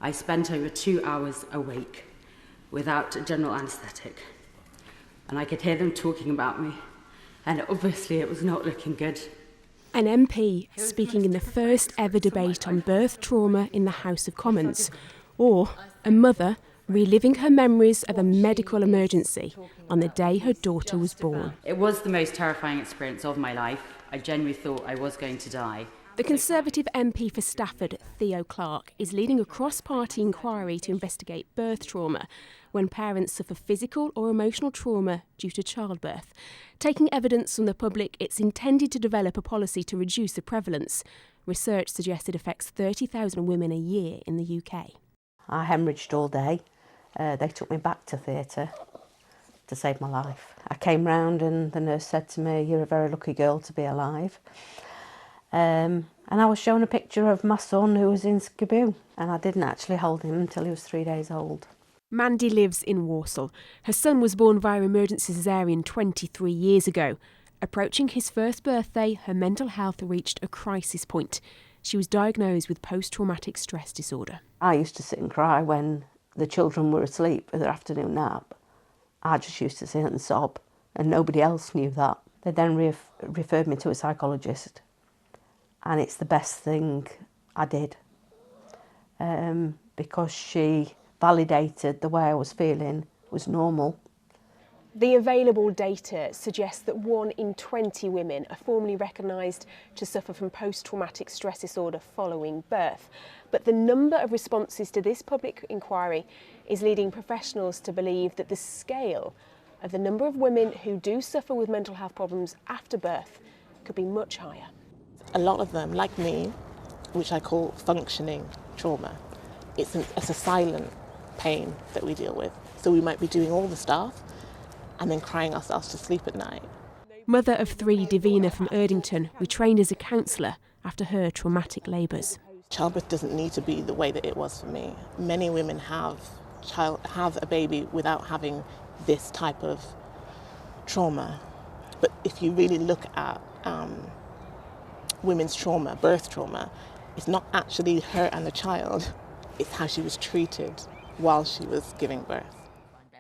I spent over 2 hours awake without a general anaesthetic, and I could hear them talking about me, and obviously it was not looking good. An MP speaking in the first ever debate on birth trauma in the House of Commons, or a mother reliving her memories of a medical emergency on the day her daughter was born. It was the most terrifying experience of my life. I genuinely thought I was going to die. The Conservative MP for Stafford, Theo Clarke, is leading a cross-party inquiry to investigate birth trauma when parents suffer physical or emotional trauma due to childbirth. Taking evidence from the public, it's intended to develop a policy to reduce the prevalence. Research suggests it affects 30,000 women a year in the UK. I hemorrhaged all day. They took me back to theatre to save my life. I came round and the nurse said to me, "You're a very lucky girl to be alive." And I was shown a picture of my son who was in Skiboo, and I didn't actually hold him until he was 3 days old. Mandy lives in Walsall. Her son was born via emergency caesarean 23 years ago. Approaching his first birthday, her mental health reached a crisis point. She was diagnosed with post-traumatic stress disorder. I used to sit and cry when the children were asleep for their afternoon nap. I just used to sit and sob, and nobody else knew that. They then referred me to a psychologist, and it's the best thing I did, because she validated the way I was feeling was normal. The available data suggests that 1 in 20 women are formally recognised to suffer from post-traumatic stress disorder following birth. But the number of responses to this public inquiry is leading professionals to believe that the scale of the number of women who do suffer with mental health problems after birth could be much higher. A lot of them, like me, which I call functioning trauma, it's a silent pain that we deal with. So we might be doing all the stuff and then crying ourselves to sleep at night. Mother of 3, Davina from Erdington, retrained as a counsellor after her traumatic labours. Childbirth doesn't need to be the way that it was for me. Many women have a baby without having this type of trauma. But if you really look at women's trauma, birth trauma, it's not actually her and the child, it's how she was treated while she was giving birth.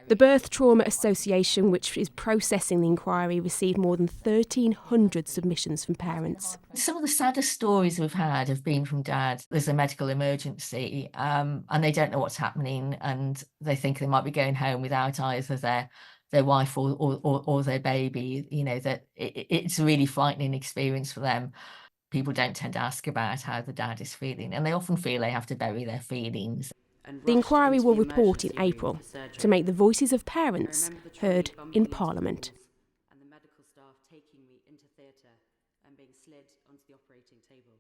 The Birth Trauma Association, which is processing the inquiry, received more than 1,300 submissions from parents. Some of the saddest stories we've had have been from dad. There's a medical emergency and they don't know what's happening, and they think they might be going home without either their wife or their baby. You know, that it's a really frightening experience for them. People don't tend to ask about how the dad is feeling, and they often feel they have to bury their feelings. The inquiry will report in April to make the voices of parents heard in Parliament. And the medical staff taking me into theatre and being slid onto the operating table.